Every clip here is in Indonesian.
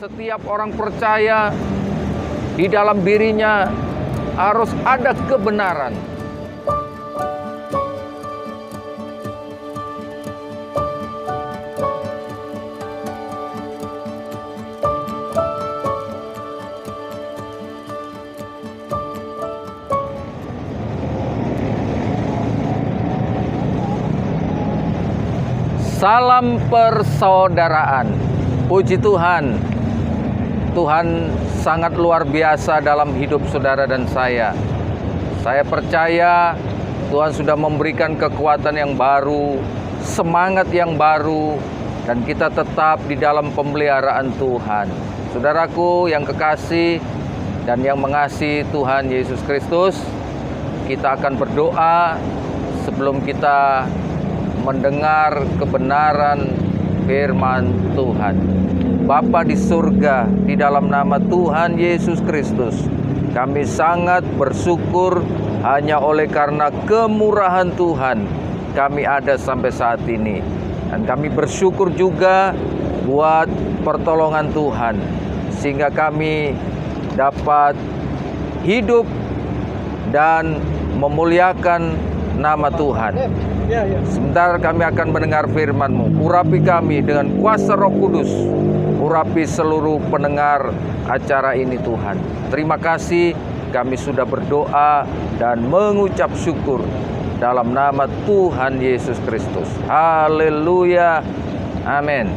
Setiap orang percaya di dalam dirinya harus ada kebenaran. Salam persaudaraan. Puji Tuhan. Tuhan sangat luar biasa dalam hidup saudara dan saya. Saya percaya Tuhan sudah memberikan kekuatan yang baru, semangat yang baru, dan kita tetap di dalam pemeliharaan Tuhan. Saudaraku yang kekasih dan yang mengasihi Tuhan Yesus Kristus, kita akan berdoa sebelum kita mendengar kebenaran firman Tuhan. Bapa di surga, di dalam nama Tuhan Yesus Kristus, kami sangat bersyukur hanya oleh karena kemurahan Tuhan kami ada sampai saat ini. Dan kami bersyukur juga buat pertolongan Tuhan, sehingga kami dapat hidup dan memuliakan nama Tuhan. Sebentar kami akan mendengar firman-Mu. Urapi kami dengan kuasa Roh Kudus. Urapi seluruh pendengar acara ini Tuhan. Terima kasih kami sudah berdoa dan mengucap syukur dalam nama Tuhan Yesus Kristus. Haleluya. Amin.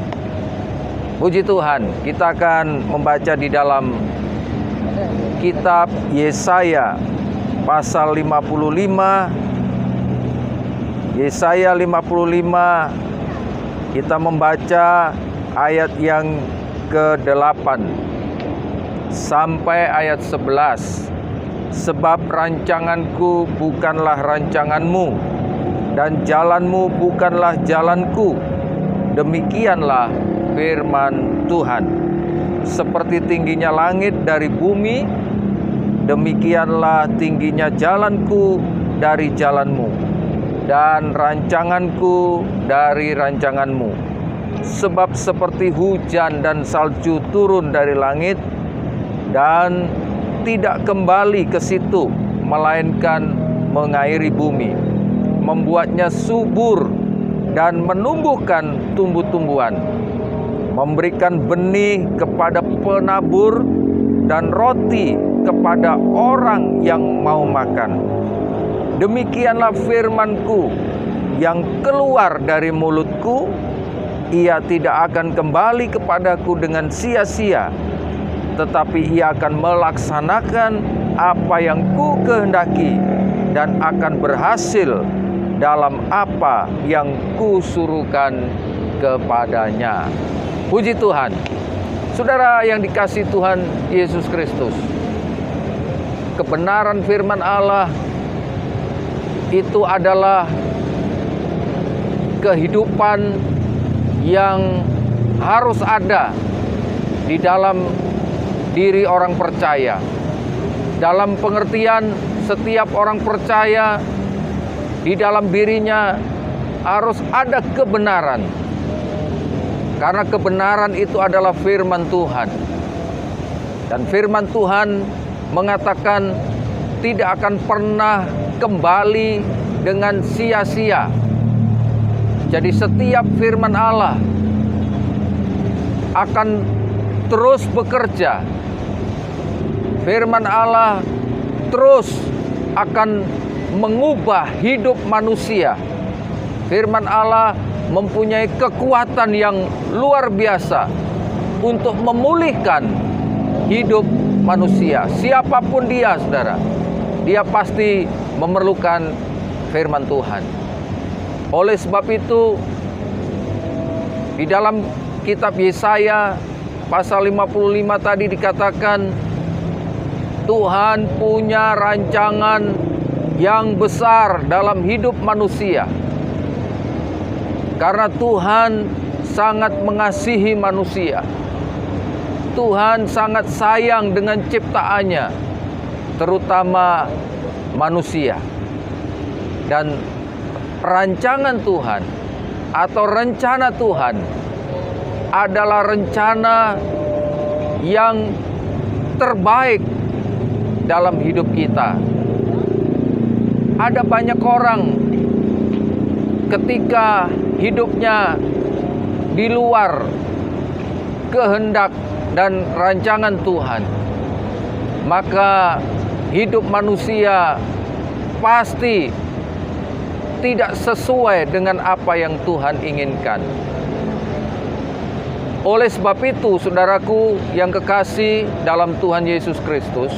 Puji Tuhan. Kita akan membaca di dalam kitab Yesaya pasal 55. Yesaya 55, kita membaca ayat yang ke-8 sampai ayat 11. Sebab rancanganku bukanlah rancanganmu, dan jalanmu bukanlah jalanku. Demikianlah firman Tuhan. Seperti tingginya langit dari bumi, demikianlah tingginya jalanku dari jalanmu, dan rancanganku dari rancanganmu. Sebab seperti hujan dan salju turun dari langit dan tidak kembali ke situ, melainkan mengairi bumi, membuatnya subur dan menumbuhkan tumbuh-tumbuhan, memberikan benih kepada penabur dan roti kepada orang yang mau makan. Demikianlah firman-Ku yang keluar dari mulut-Ku, ia tidak akan kembali kepadaku dengan sia-sia, tetapi ia akan melaksanakan apa yang Ku kehendaki dan akan berhasil dalam apa yang Ku suruhkan kepadanya. Puji Tuhan. Saudara yang dikasihi Tuhan Yesus Kristus, kebenaran firman Allah itu adalah kehidupan yang harus ada di dalam diri orang percaya. Dalam pengertian, setiap orang percaya di dalam dirinya harus ada kebenaran. Karena kebenaran itu adalah firman Tuhan. Dan firman Tuhan mengatakan tidak akan pernah kembali dengan sia-sia. Jadi setiap firman Allah akan terus bekerja. Firman Allah terus akan mengubah hidup manusia. Firman Allah mempunyai kekuatan yang luar biasa untuk memulihkan hidup manusia. Siapapun dia, saudara, dia pasti memerlukan firman Tuhan. Oleh sebab itu, di dalam kitab Yesaya pasal 55 tadi dikatakan, Tuhan punya rancangan yang besar dalam hidup manusia. Karena Tuhan sangat mengasihi manusia. Tuhan sangat sayang dengan ciptaannya, terutama manusia. Dan rancangan Tuhan atau rencana Tuhan adalah rencana yang terbaik dalam hidup kita. Ada banyak orang ketika hidupnya di luar kehendak dan rancangan Tuhan, maka hidup manusia pasti tidak sesuai dengan apa yang Tuhan inginkan. Oleh sebab itu, saudaraku yang kekasih dalam Tuhan Yesus Kristus,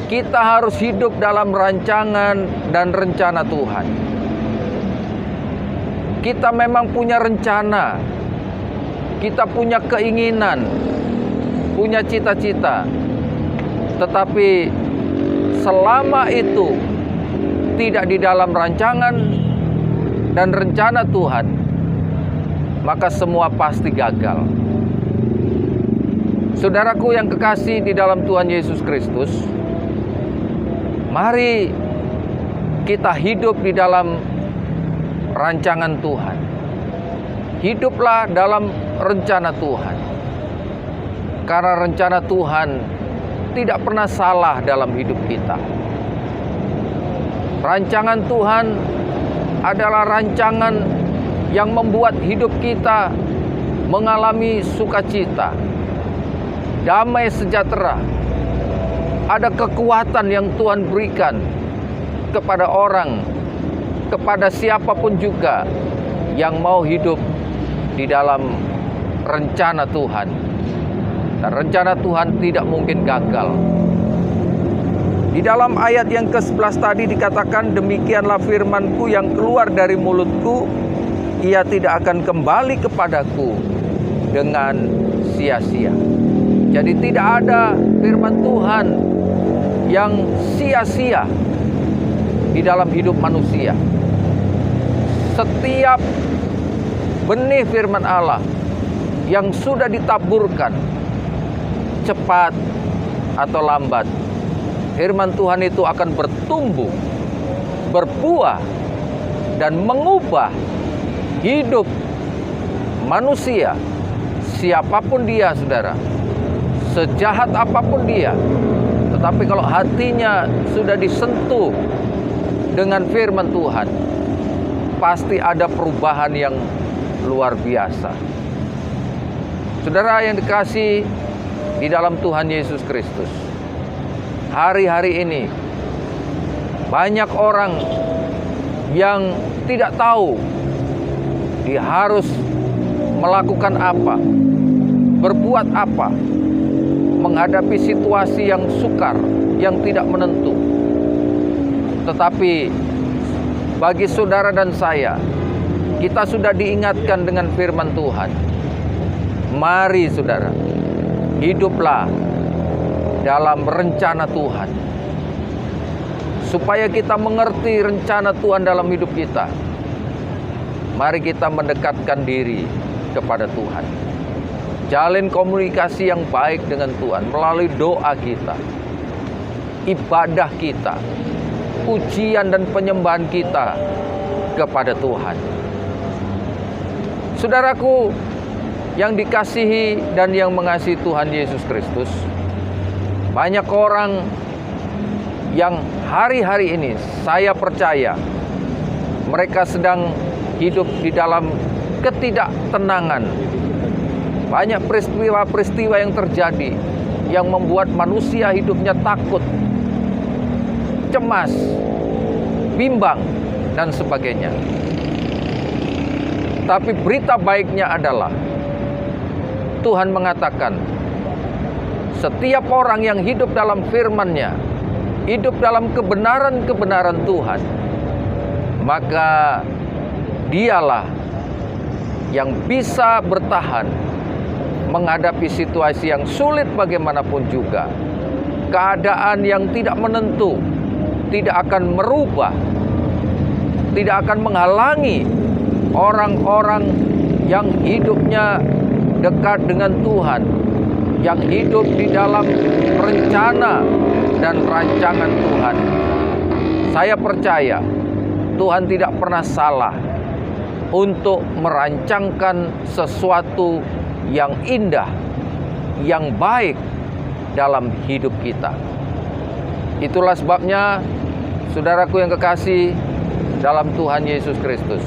kita harus hidup dalam rancangan dan rencana Tuhan. Kita memang punya rencana, kita punya keinginan, punya cita-cita. Tetapi selama itu tidak di dalam rancangan dan rencana Tuhan, maka semua pasti gagal. Saudaraku yang kekasih di dalam Tuhan Yesus Kristus, mari kita hidup di dalam rancangan Tuhan. Hiduplah dalam rencana Tuhan. Karena rencana Tuhan tidak pernah salah dalam hidup kita. Rancangan Tuhan adalah rancangan yang membuat hidup kita mengalami sukacita, damai sejahtera. Ada kekuatan yang Tuhan berikan kepada orang, kepada siapapun juga yang mau hidup di dalam rencana Tuhan. Dan rencana Tuhan tidak mungkin gagal. Di dalam ayat yang ke-11 tadi dikatakan, demikianlah firman-Ku yang keluar dari mulut-Ku, ia tidak akan kembali kepadaku dengan sia-sia. Jadi tidak ada firman Tuhan yang sia-sia di dalam hidup manusia. Setiap benih firman Allah yang sudah ditaburkan, cepat atau lambat, firman Tuhan itu akan bertumbuh, berbuah, dan mengubah hidup manusia, siapapun dia, saudara, sejahat apapun dia. Tetapi kalau hatinya sudah disentuh dengan firman Tuhan, pasti ada perubahan yang luar biasa. Saudara yang dikasihi di dalam Tuhan Yesus Kristus, hari-hari ini banyak orang yang tidak tahu dia harus melakukan apa, berbuat apa, menghadapi situasi yang sukar, yang tidak menentu. Tetapi bagi saudara dan saya, kita sudah diingatkan dengan firman Tuhan. Mari saudara, hiduplah dalam rencana Tuhan, supaya kita mengerti rencana Tuhan dalam hidup kita. Mari kita mendekatkan diri kepada Tuhan, jalin komunikasi yang baik dengan Tuhan melalui doa kita, ibadah kita, pujian dan penyembahan kita kepada Tuhan. Saudaraku yang dikasihi dan yang mengasihi Tuhan Yesus Kristus, banyak orang yang hari-hari ini saya percaya mereka sedang hidup di dalam ketidaktenangan. Banyak peristiwa-peristiwa yang terjadi yang membuat manusia hidupnya takut, cemas, bimbang, dan sebagainya. Tapi berita baiknya adalah Tuhan mengatakan, setiap orang yang hidup dalam firman-Nya, hidup dalam kebenaran-kebenaran Tuhan, maka dialah yang bisa bertahan menghadapi situasi yang sulit bagaimanapun juga. Keadaan yang tidak menentu tidak akan merubah, tidak akan menghalangi orang-orang yang hidupnya dekat dengan Tuhan, yang hidup di dalam rencana dan rancangan Tuhan. Saya percaya Tuhan tidak pernah salah untuk merancangkan sesuatu yang indah, yang baik dalam hidup kita. Itulah sebabnya, saudaraku yang kekasih dalam Tuhan Yesus Kristus,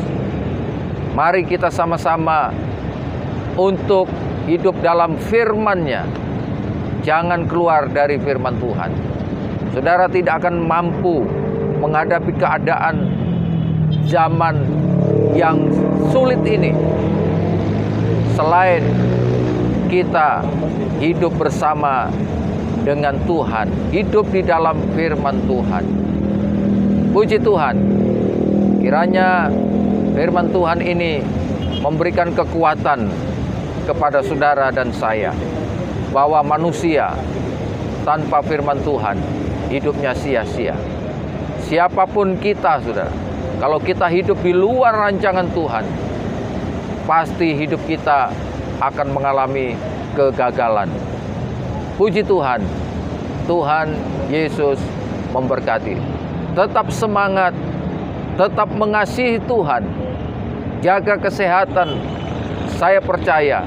mari kita sama-sama untuk hidup dalam firman-Nya. Jangan keluar dari firman Tuhan. Saudara tidak akan mampu menghadapi keadaan zaman yang sulit ini selain kita hidup bersama dengan Tuhan, hidup di dalam firman Tuhan. Puji Tuhan, kiranya firman Tuhan ini memberikan kekuatan kepada saudara dan saya, bahwa manusia tanpa firman Tuhan hidupnya sia-sia. Siapapun kita, saudara, kalau kita hidup di luar rancangan Tuhan, pasti hidup kita akan mengalami kegagalan. Puji Tuhan, Tuhan Yesus memberkati. Tetap semangat, tetap mengasihi Tuhan, jaga kesehatan. Saya percaya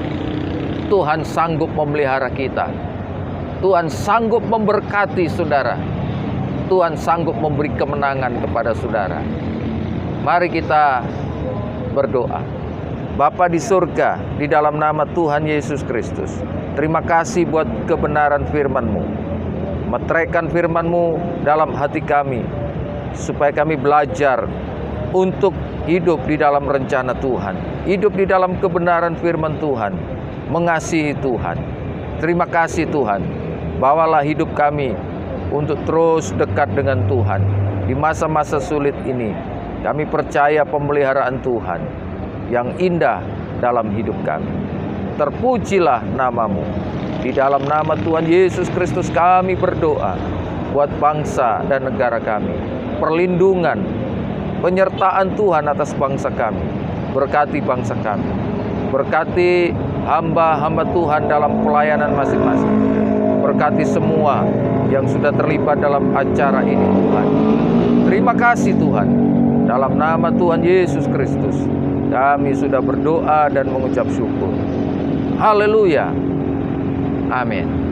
Tuhan sanggup memelihara kita. Tuhan sanggup memberkati saudara. Tuhan sanggup memberi kemenangan kepada saudara. Mari kita berdoa. Bapa di surga, di dalam nama Tuhan Yesus Kristus, terima kasih buat kebenaran firman-Mu. Meteraikan firman-Mu dalam hati kami, supaya kami belajar untuk hidup di dalam rencana Tuhan, hidup di dalam kebenaran firman Tuhan, mengasihi Tuhan. Terima kasih Tuhan, bawalah hidup kami untuk terus dekat dengan Tuhan. Di masa-masa sulit ini, kami percaya pemeliharaan Tuhan yang indah dalam hidup kami. Terpujilah nama-Mu. Di dalam nama Tuhan Yesus Kristus kami berdoa buat bangsa dan negara kami. Perlindungan, penyertaan Tuhan atas bangsa kami. Berkati bangsa kami. Berkati hamba-hamba Tuhan dalam pelayanan masing-masing. Berkati semua yang sudah terlibat dalam acara ini Tuhan. Terima kasih Tuhan. Dalam nama Tuhan Yesus Kristus, kami sudah berdoa dan mengucap syukur. Haleluya. Amin.